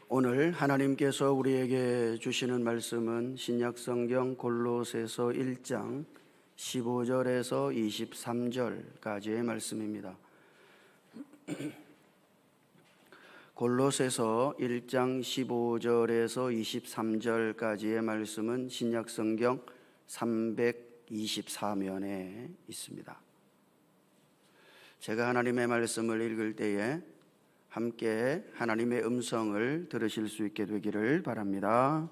오늘 하나님께서 우리에게 주시는 말씀은 신약성경 골로새서 1장 15절에서 23절까지의 말씀입니다. 골로새서 1장 15절에서 23절까지의 말씀은 신약성경 324면에 있습니다. 제가 하나님의 말씀을 읽을 때에 함께 하나님의 음성을 들으실 수 있게 되기를 바랍니다.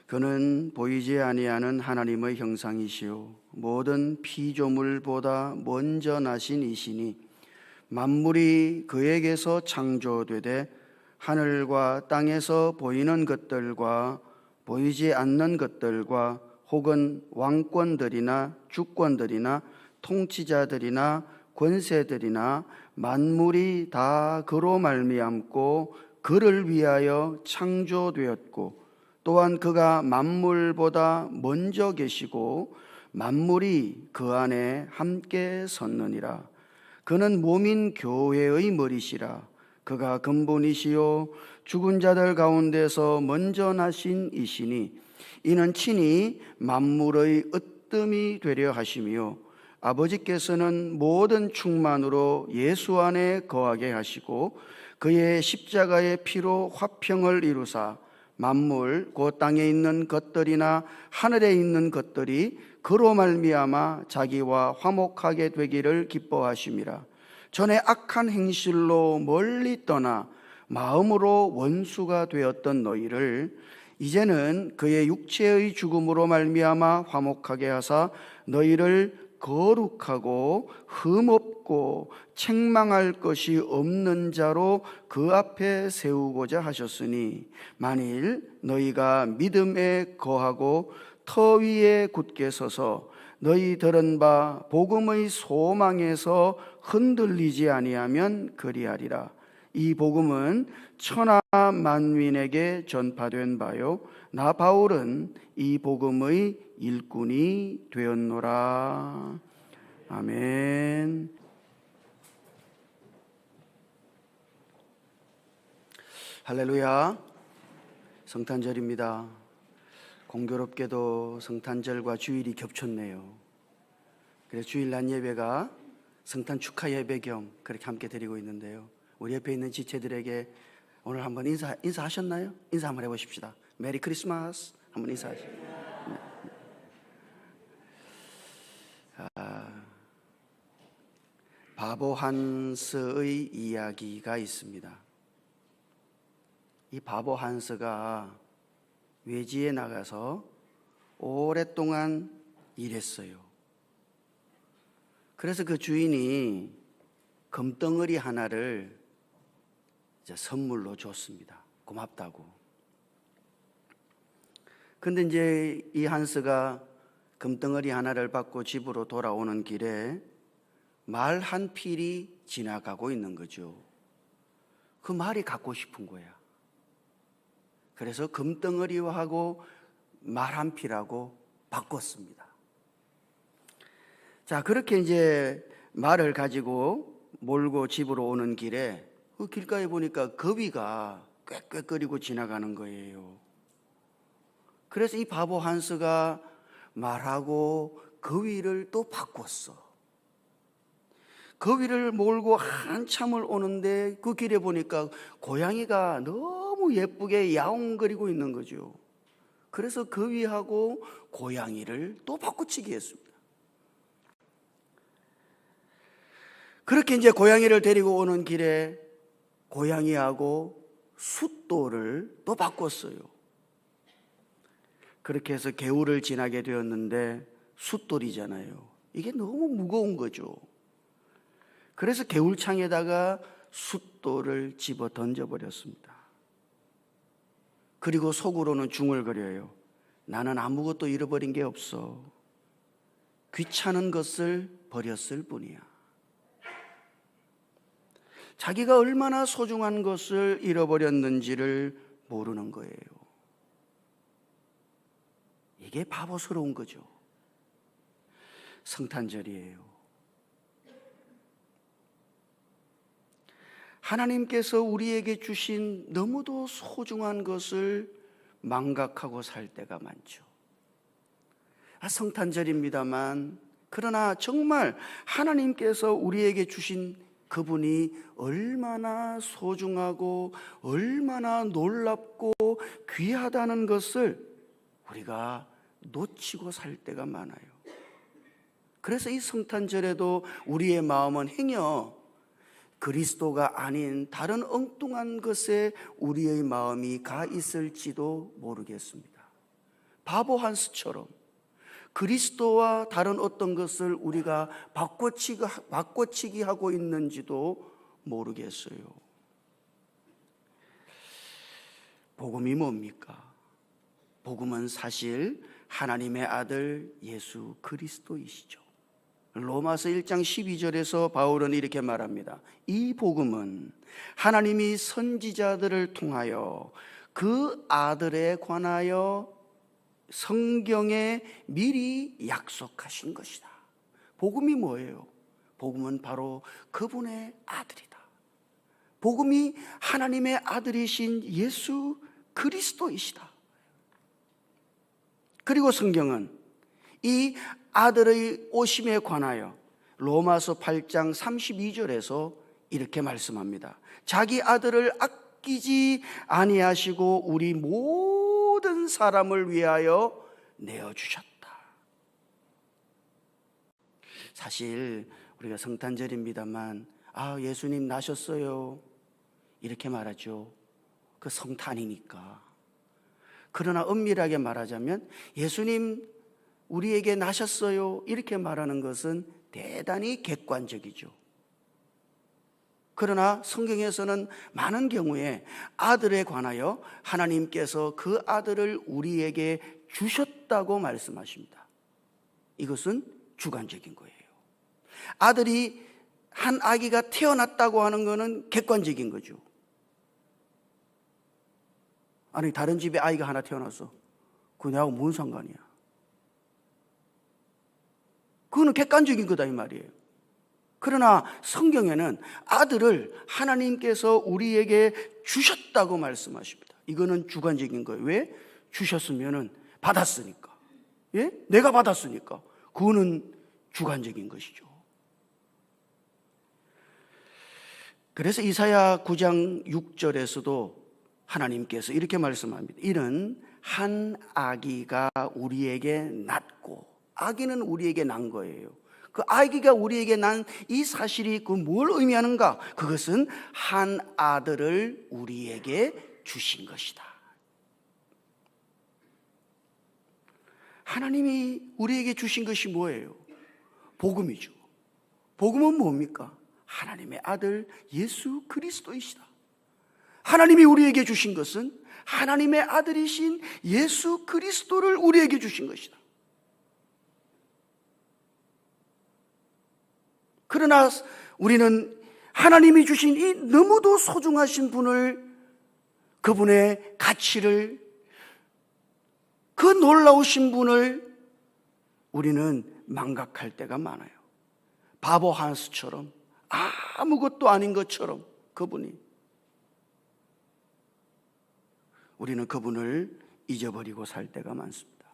그는 보이지 아니하는 하나님의 형상이시요 모든 피조물보다 먼저 나신 이시니 만물이 그에게서 창조되되 하늘과 땅에서 보이는 것들과 보이지 않는 것들과 혹은 왕권들이나 주권들이나 통치자들이나 권세들이나 만물이 다 그로 말미암고 그를 위하여 창조되었고 또한 그가 만물보다 먼저 계시고 만물이 그 안에 함께 섰느니라. 그는 몸인 교회의 머리시라. 그가 근본이시요 죽은 자들 가운데서 먼저 나신 이시니 이는 친히 만물의 으뜸이 되려 하시며 아버지께서는 모든 충만으로 예수 안에 거하게 하시고 그의 십자가의 피로 화평을 이루사 만물 곧 땅에 있는 것들이나 하늘에 있는 것들이 그로 말미암아 자기와 화목하게 되기를 기뻐하심이라. 전에 악한 행실로 멀리 떠나 마음으로 원수가 되었던 너희를 이제는 그의 육체의 죽음으로 말미암아 화목하게 하사 너희를 거룩하고 흠없고 책망할 것이 없는 자로 그 앞에 세우고자 하셨으니 만일 너희가 믿음에 거하고 터 위에 굳게 서서 너희 들은 바 복음의 소망에서 흔들리지 아니하면 그리하리라. 이 복음은 천하 만민에게 전파된 바요 나 바울은 이 복음의 일꾼이 되었노라. 아멘. 할렐루야. 성탄절입니다. 공교롭게도 성탄절과 주일이 겹쳤네요. 그래서 주일 낮 예배가 성탄 축하 예배 겸 그렇게 함께 드리고 있는데요. 우리 옆에 있는 지체들에게 오늘 한번 인사하셨나요? 인사 한번 해보십시다. 메리 크리스마스 한번 인사하시죠. 바보 한스의 이야기가 있습니다. 이 바보 한스가 외지에 나가서 오랫동안 일했어요. 그래서 그 주인이 금덩어리 하나를 선물로 줬습니다. 고맙다고. 근데 이제 이 한스가 금덩어리 하나를 받고 집으로 돌아오는 길에 말 한 필이 지나가고 있는 거죠. 그 말이 갖고 싶은 거야. 그래서 금덩어리하고 말 한 필하고 바꿨습니다. 자, 그렇게 이제 말을 가지고 몰고 집으로 오는 길에 그 길가에 보니까 거위가 꽥꽥거리고 지나가는 거예요. 그래서 이 바보 한스가 말하고 거위를 또 바꿨어. 거위를 몰고 한참을 오는데 그 길에 보니까 고양이가 너무 예쁘게 야옹거리고 있는 거죠. 그래서 거위하고 고양이를 또 바꾸치기 했습니다. 그렇게 이제 고양이를 데리고 오는 길에 고양이하고 숫돌을 또 바꿨어요. 그렇게 해서 개울을 지나게 되었는데 숫돌이잖아요. 이게 너무 무거운 거죠. 그래서 개울창에다가 숫돌을 집어 던져버렸습니다. 그리고 속으로는 중얼거려요. 나는 아무것도 잃어버린 게 없어. 귀찮은 것을 버렸을 뿐이야. 자기가 얼마나 소중한 것을 잃어버렸는지를 모르는 거예요. 이게 바보스러운 거죠. 성탄절이에요. 하나님께서 우리에게 주신 너무도 소중한 것을 망각하고 살 때가 많죠. 성탄절입니다만, 그러나 정말 하나님께서 우리에게 주신 그분이 얼마나 소중하고 얼마나 놀랍고 귀하다는 것을 우리가 놓치고 살 때가 많아요. 그래서 이 성탄절에도 우리의 마음은 행여 그리스도가 아닌 다른 엉뚱한 것에 우리의 마음이 가 있을지도 모르겠습니다. 바보 한스처럼 그리스도와 다른 어떤 것을 우리가 바꿔치기 하고 있는지도 모르겠어요. 복음이 뭡니까? 복음은 사실 하나님의 아들 예수 그리스도이시죠. 로마서 1장 12절에서 바울은 이렇게 말합니다. 이 복음은 하나님이 선지자들을 통하여 그 아들에 관하여 성경에 미리 약속하신 것이다. 복음이 뭐예요? 복음은 바로 그분의 아들이다. 복음이 하나님의 아들이신 예수 그리스도이시다. 그리고 성경은 이 아들의 오심에 관하여 로마서 8장 32절에서 이렇게 말씀합니다. 자기 아들을 아끼지 아니하시고 우리 모든 사람을 위하여 내어주셨다. 사실 우리가 성탄절입니다만 예수님 나셨어요 이렇게 말하죠. 그 성탄이니까. 그러나 엄밀하게 말하자면 예수님 우리에게 나셨어요 이렇게 말하는 것은 대단히 객관적이죠. 그러나 성경에서는 많은 경우에 아들에 관하여 하나님께서 그 아들을 우리에게 주셨다고 말씀하십니다. 이것은 주관적인 거예요. 아들이 한 아기가 태어났다고 하는 것은 객관적인 거죠. 아니 다른 집에 아이가 하나 태어났어. 그거 내하고 뭔 상관이야? 그거는 객관적인 거다 이 말이에요. 그러나 성경에는 아들을 하나님께서 우리에게 주셨다고 말씀하십니다. 이거는 주관적인 거예요. 왜? 주셨으면은 받았으니까. 예? 내가 받았으니까. 그거는 주관적인 것이죠. 그래서 이사야 9장 6절에서도 하나님께서 이렇게 말씀합니다. 이는 한 아기가 우리에게 낳고, 아기는 우리에게 난 거예요. 그 아기가 우리에게 난 이 사실이 그 뭘 의미하는가? 그것은 한 아들을 우리에게 주신 것이다. 하나님이 우리에게 주신 것이 뭐예요? 복음이죠. 복음은 뭡니까? 하나님의 아들 예수 그리스도이시다. 하나님이 우리에게 주신 것은 하나님의 아들이신 예수 그리스도를 우리에게 주신 것이다. 그러나 우리는 하나님이 주신 이 너무도 소중하신 분을, 그분의 가치를, 그 놀라우신 분을 우리는 망각할 때가 많아요. 바보 한스처럼, 아무것도 아닌 것처럼 우리는 그분을 잊어버리고 살 때가 많습니다.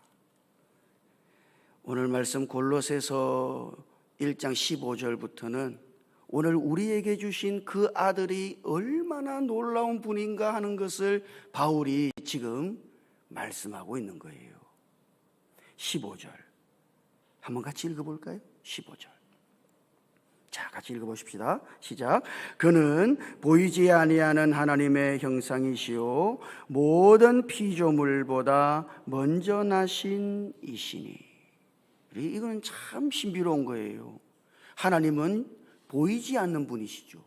오늘 말씀 골로새서 1장 15절부터는 오늘 우리에게 주신 그 아들이 얼마나 놀라운 분인가 하는 것을 바울이 지금 말씀하고 있는 거예요. 15절 한번 같이 읽어볼까요? 15절. 자, 같이 읽어보십시다. 시작. 그는 보이지 아니하는 하나님의 형상이시요 모든 피조물보다 먼저 나신 이시니. 이건 참 신비로운 거예요. 하나님은 보이지 않는 분이시죠.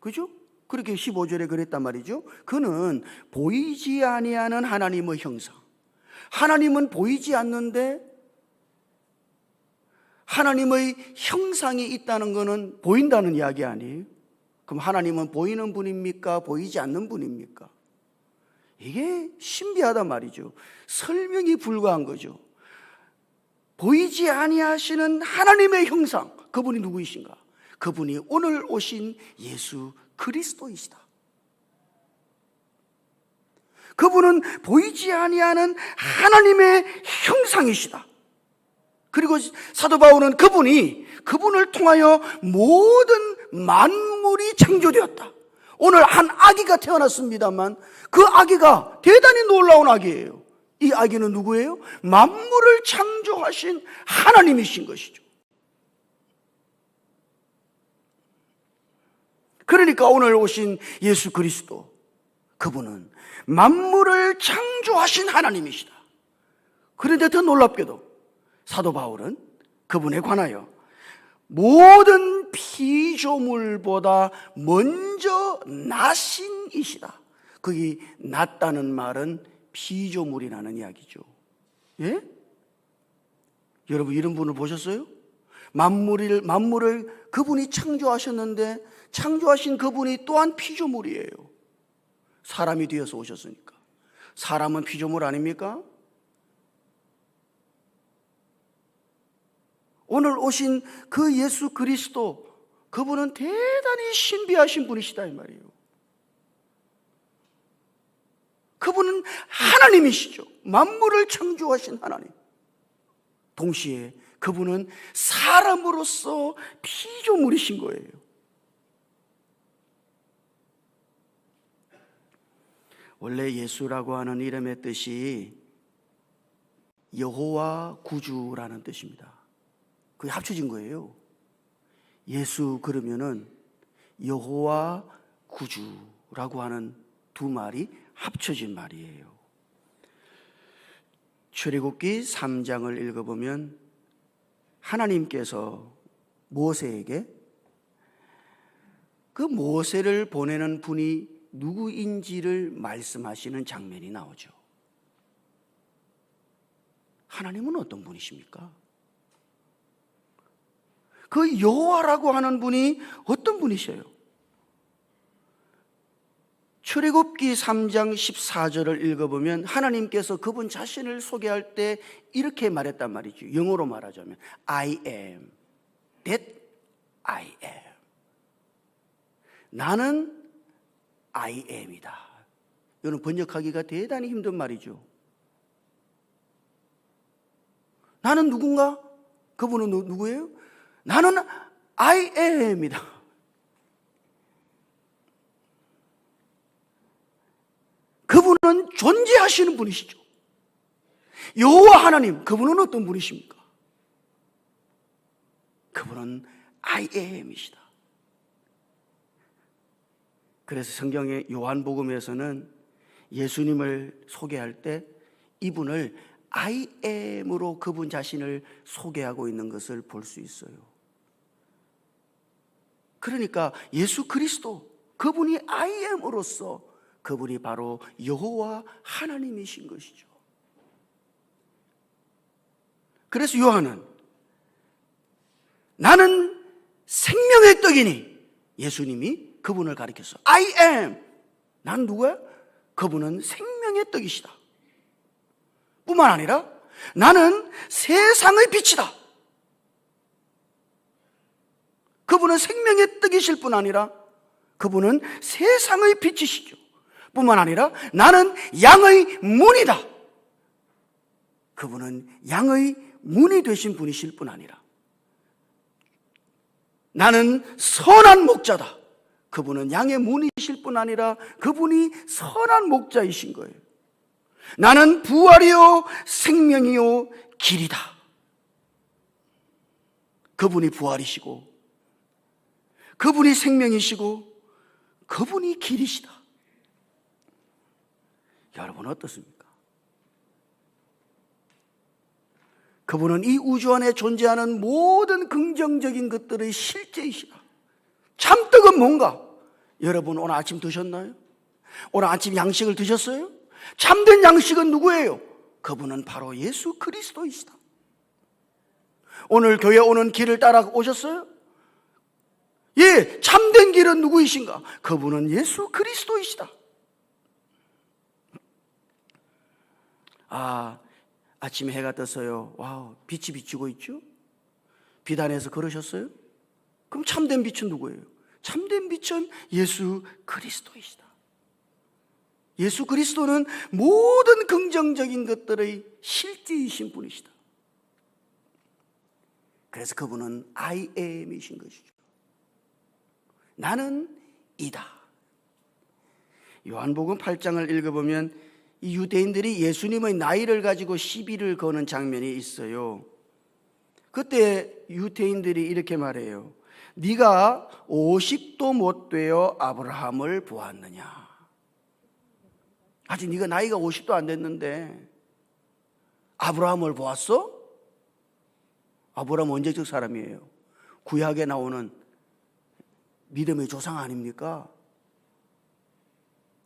그죠? 그렇게 15절에 그랬단 말이죠. 그는 보이지 아니하는 하나님의 형상. 하나님은 보이지 않는데 하나님의 형상이 있다는 것은 보인다는 이야기 아니에요? 그럼 하나님은 보이는 분입니까? 보이지 않는 분입니까? 이게 신비하단 말이죠. 설명이 불가한 거죠. 보이지 아니하시는 하나님의 형상, 그분이 누구이신가? 그분이 오늘 오신 예수 그리스도이시다. 그분은 보이지 아니하는 하나님의 형상이시다. 그리고 사도 바울은 그분을 통하여 모든 만물이 창조되었다. 오늘 한 아기가 태어났습니다만 그 아기가 대단히 놀라운 아기예요. 이 아기는 누구예요? 만물을 창조하신 하나님이신 것이죠. 그러니까 오늘 오신 예수 그리스도, 그분은 만물을 창조하신 하나님이시다. 그런데 더 놀랍게도 사도 바울은 그분에 관하여 모든 피조물보다 먼저 나신 이시다. 거기 낫다는 말은 피조물이라는 이야기죠. 예? 여러분 이런 분을 보셨어요? 만물을 그분이 창조하셨는데 창조하신 그분이 또한 피조물이에요. 사람이 되어서 오셨으니까. 사람은 피조물 아닙니까? 오늘 오신 그 예수 그리스도, 그분은 대단히 신비하신 분이시다 이 말이에요. 그분은 하나님이시죠. 만물을 창조하신 하나님. 동시에 그분은 사람으로서 피조물이신 거예요. 원래 예수라고 하는 이름의 뜻이 여호와 구주라는 뜻입니다. 그게 합쳐진 거예요. 예수 그러면은 여호와 구주라고 하는 두 말이 합쳐진 말이에요. 출애굽기 3장을 읽어보면 하나님께서 모세에게 그 모세를 보내는 분이 누구인지를 말씀하시는 장면이 나오죠. 하나님은 어떤 분이십니까? 그 여호와라고 하는 분이 어떤 분이셔요? 출애굽기 3장 14절을 읽어보면 하나님께서 그분 자신을 소개할 때 이렇게 말했단 말이죠. 영어로 말하자면 I am that I am. 나는 I am이다. 이거는 번역하기가 대단히 힘든 말이죠. 나는 누군가? 그분은 누구예요? 나는 I am이다. 그분은 존재하시는 분이시죠. 여호와 하나님, 그분은 어떤 분이십니까? 그분은 I am이시다. 그래서 성경의 요한복음에서는 예수님을 소개할 때 이분을 I am으로 그분 자신을 소개하고 있는 것을 볼 수 있어요. 그러니까 예수 그리스도, 그분이 I am으로서 그분이 바로 여호와 하나님이신 것이죠. 그래서 요한은 나는 생명의 떡이니, 예수님이 그분을 가리켰어. I am. 난 누구야? 그분은 생명의 떡이시다. 뿐만 아니라 나는 세상의 빛이다. 그분은 생명의 떡이실 뿐 아니라 그분은 세상의 빛이시죠. 뿐만 아니라 나는 양의 문이다. 그분은 양의 문이 되신 분이실 뿐 아니라 나는 선한 목자다. 그분은 양의 문이실 뿐 아니라 그분이 선한 목자이신 거예요. 나는 부활이요 생명이요 길이다. 그분이 부활이시고 그분이 생명이시고 그분이 길이시다. 여러분 어떻습니까? 그분은 이 우주 안에 존재하는 모든 긍정적인 것들의 실제이시다. 참떡은 뭔가? 여러분 오늘 아침 드셨나요? 오늘 아침 양식을 드셨어요? 참된 양식은 누구예요? 그분은 바로 예수 그리스도이시다. 오늘 교회 오는 길을 따라 오셨어요? 예, 참된 길은 누구이신가? 그분은 예수 그리스도이시다. 아침에 해가 떴어요. 와우, 빛이 비추고 있죠? 빛 안에서 걸으셨어요? 그럼 참된 빛은 누구예요? 참된 빛은 예수 그리스도이시다. 예수 그리스도는 모든 긍정적인 것들의 실제이신 분이시다. 그래서 그분은 I am이신 것이죠. 나는 이다. 요한복음 8장을 읽어보면 이 유대인들이 예수님의 나이를 가지고 시비를 거는 장면이 있어요. 그때 유대인들이 이렇게 말해요. 네가 50도 못 되어 아브라함을 보았느냐. 아직 네가 나이가 50도 안 됐는데 아브라함을 보았어? 아브라함 언제적 사람이에요? 구약에 나오는 믿음의 조상 아닙니까?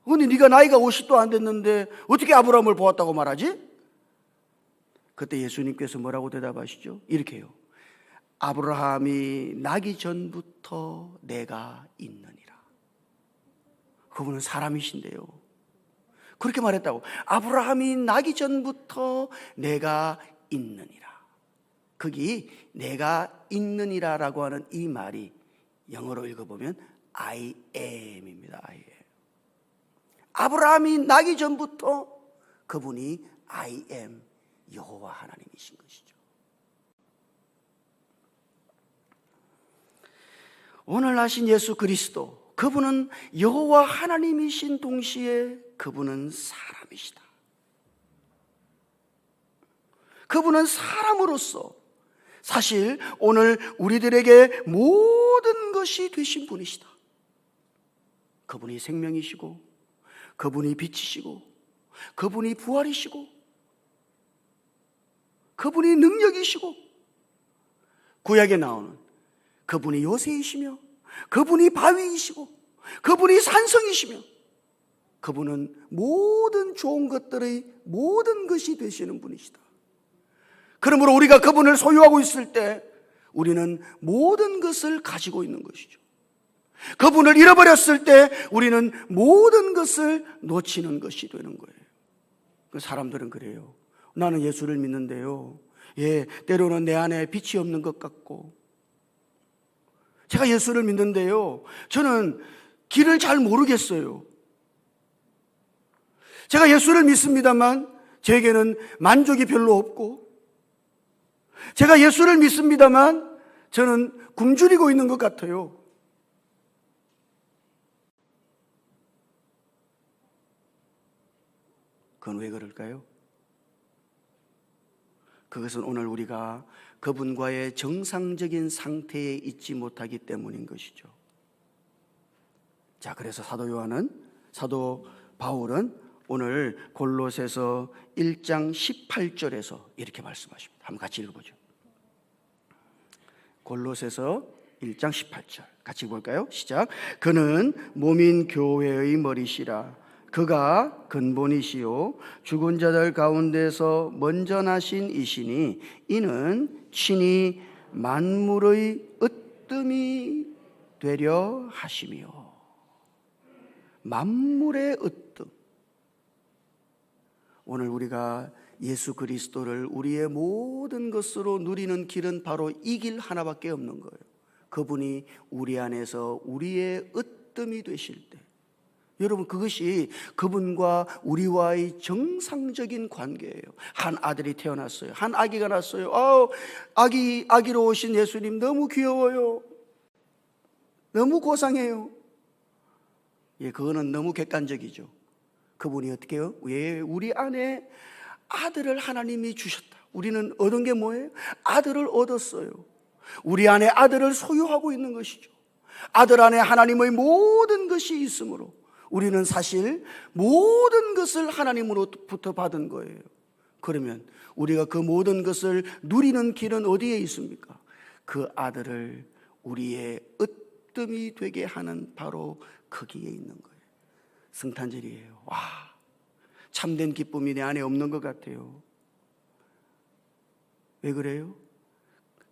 근데 네가 나이가 50도 안 됐는데 어떻게 아브라함을 보았다고 말하지? 그때 예수님께서 뭐라고 대답하시죠? 이렇게 해요. 아브라함이 나기 전부터 내가 있느니라. 그분은 사람이신데요. 그렇게 말했다고. 아브라함이 나기 전부터 내가 있느니라. 거기 내가 있느니라라고 하는 이 말이 영어로 읽어보면 I am입니다. I am. 아브라함이 나기 전부터 그분이 I am 여호와 하나님이신 것이죠. 오늘 나신 예수 그리스도, 그분은 여호와 하나님이신 동시에 그분은 사람이시다. 그분은 사람으로서 사실 오늘 우리들에게 모든 것이 되신 분이시다. 그분이 생명이시고, 그분이 빛이시고, 그분이 부활이시고, 그분이 능력이시고, 구약에 나오는 그분이 요새이시며, 그분이 바위이시고, 그분이 산성이시며, 그분은 모든 좋은 것들의 모든 것이 되시는 분이시다. 그러므로 우리가 그분을 소유하고 있을 때 우리는 모든 것을 가지고 있는 것이죠. 그분을 잃어버렸을 때 우리는 모든 것을 놓치는 것이 되는 거예요. 사람들은 그래요. 나는 예수를 믿는데요, 때로는 내 안에 빛이 없는 것 같고, 제가 예수를 믿는데요, 저는 길을 잘 모르겠어요. 제가 예수를 믿습니다만 제게는 만족이 별로 없고, 제가 예수를 믿습니다만 저는 굶주리고 있는 것 같아요. 그건 왜 그럴까요? 그것은 오늘 우리가 그분과의 정상적인 상태에 있지 못하기 때문인 것이죠. 자, 그래서 사도 바울은 오늘 골로새서 1장 18절에서 이렇게 말씀하십니다. 한번 같이 읽어보죠. 골로새서 1장 18절 같이 볼까요? 시작. 그는 몸인 교회의 머리시라. 그가 근본이시요 죽은 자들 가운데서 먼저 나신 이시니 이는 친히 만물의 으뜸이 되려 하시며. 만물의 으뜸. 오늘 우리가 예수 그리스도를 우리의 모든 것으로 누리는 길은 바로 이 길 하나밖에 없는 거예요. 그분이 우리 안에서 우리의 으뜸이 되실 때, 여러분, 그것이 그분과 우리와의 정상적인 관계예요. 한 아들이 태어났어요. 한 아기가 났어요. 아기로 오신 예수님 너무 귀여워요. 너무 고상해요. 그거는 너무 객관적이죠. 그분이 어떻게 해요? 우리 안에 아들을 하나님이 주셨다. 우리는 얻은 게 뭐예요? 아들을 얻었어요. 우리 안에 아들을 소유하고 있는 것이죠. 아들 안에 하나님의 모든 것이 있으므로 우리는 사실 모든 것을 하나님으로부터 받은 거예요. 그러면 우리가 그 모든 것을 누리는 길은 어디에 있습니까? 그 아들을 우리의 으뜸이 되게 하는 바로 거기에 있는 거예요. 성탄절이에요. 와, 참된 기쁨이 내 안에 없는 것 같아요. 왜 그래요?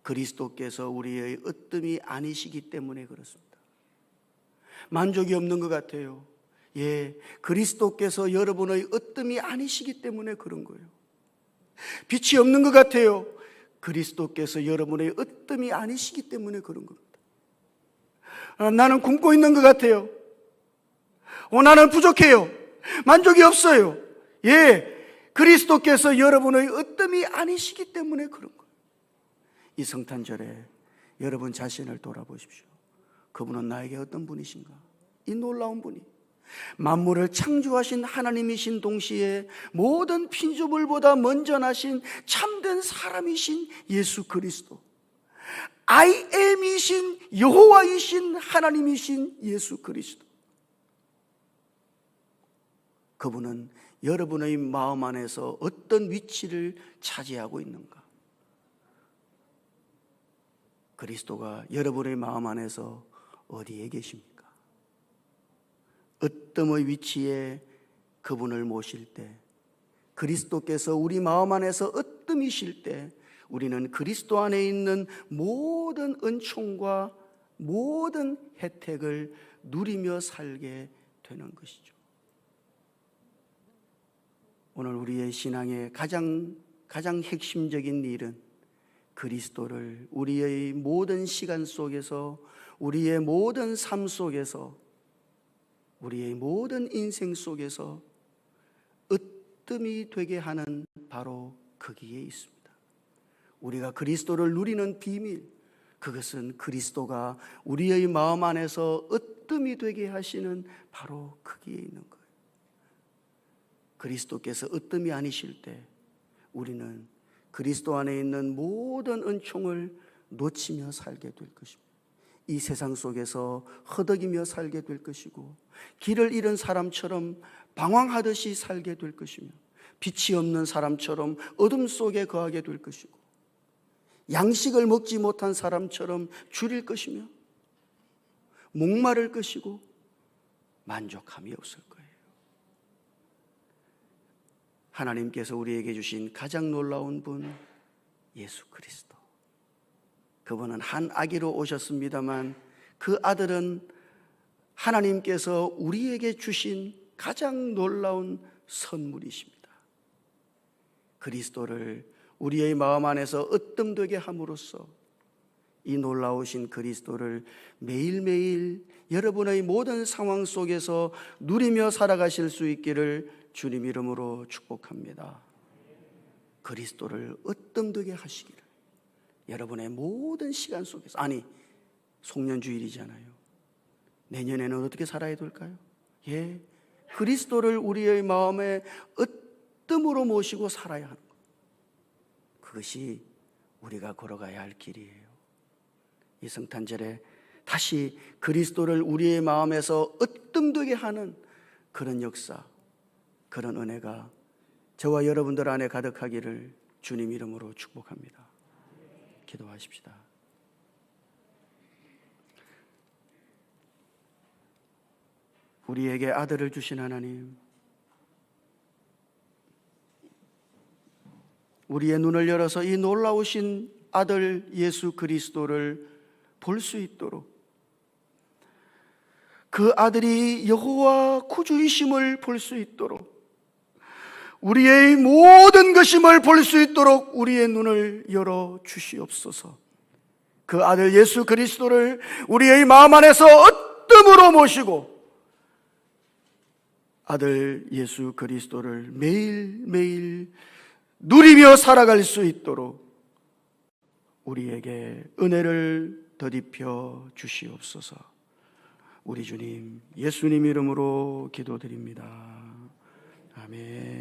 그리스도께서 우리의 으뜸이 아니시기 때문에 그렇습니다. 만족이 없는 것 같아요. 그리스도께서 여러분의 으뜸이 아니시기 때문에 그런 거예요. 빛이 없는 것 같아요. 그리스도께서 여러분의 으뜸이 아니시기 때문에 그런 겁니다. 나는 굶고 있는 것 같아요. 나는 부족해요. 만족이 없어요. 그리스도께서 여러분의 으뜸이 아니시기 때문에 그런 거예요. 이 성탄절에 여러분 자신을 돌아보십시오. 그분은 나에게 어떤 분이신가? 이 놀라운 분이 만물을 창조하신 하나님이신 동시에 모든 피조물보다 먼저 나신 참된 사람이신 예수 그리스도, I am이신 여호와이신 하나님이신 예수 그리스도, 그분은 여러분의 마음 안에서 어떤 위치를 차지하고 있는가? 그리스도가 여러분의 마음 안에서 어디에 계십니까? 으뜸의 위치에 그분을 모실 때, 그리스도께서 우리 마음 안에서 으뜸이실 때 우리는 그리스도 안에 있는 모든 은총과 모든 혜택을 누리며 살게 되는 것이죠. 오늘 우리의 신앙의 가장 핵심적인 일은 그리스도를 우리의 모든 시간 속에서, 우리의 모든 삶 속에서, 우리의 모든 인생 속에서 으뜸이 되게 하는 바로 거기에 있습니다. 우리가 그리스도를 누리는 비밀, 그것은 그리스도가 우리의 마음 안에서 으뜸이 되게 하시는 바로 거기에 있는 거예요. 그리스도께서 으뜸이 아니실 때 우리는 그리스도 안에 있는 모든 은총을 놓치며 살게 될 것입니다. 이 세상 속에서 허덕이며 살게 될 것이고, 길을 잃은 사람처럼 방황하듯이 살게 될 것이며, 빛이 없는 사람처럼 어둠 속에 거하게 될 것이고, 양식을 먹지 못한 사람처럼 줄일 것이며, 목마를 것이고, 만족함이 없을 거예요. 하나님께서 우리에게 주신 가장 놀라운 분, 예수 그리스도. 그분은 한 아기로 오셨습니다만 그 아들은 하나님께서 우리에게 주신 가장 놀라운 선물이십니다. 그리스도를 우리의 마음 안에서 으뜸되게 함으로써 이 놀라우신 그리스도를 매일매일 여러분의 모든 상황 속에서 누리며 살아가실 수 있기를 주님 이름으로 축복합니다. 그리스도를 으뜸되게 하시기를 여러분의 모든 시간 속에서, 아니 송년주일이잖아요. 내년에는 어떻게 살아야 될까요? 그리스도를 우리의 마음에 으뜸으로 모시고 살아야 하는 것, 그것이 우리가 걸어가야 할 길이에요. 이 성탄절에 다시 그리스도를 우리의 마음에서 으뜸되게 하는 그런 역사, 그런 은혜가 저와 여러분들 안에 가득하기를 주님 이름으로 축복합니다. 기도하십시다. 우리에게 아들을 주신 하나님, 우리의 눈을 열어서 이 놀라우신 아들 예수 그리스도를 볼 수 있도록, 그 아들이 여호와 구주이심을 볼 수 있도록, 우리의 모든 것임을 볼 수 있도록 우리의 눈을 열어 주시옵소서. 그 아들 예수 그리스도를 우리의 마음 안에서 으뜸으로 모시고 아들 예수 그리스도를 매일매일 누리며 살아갈 수 있도록 우리에게 은혜를 더입혀 주시옵소서. 우리 주님 예수님 이름으로 기도드립니다. 아멘.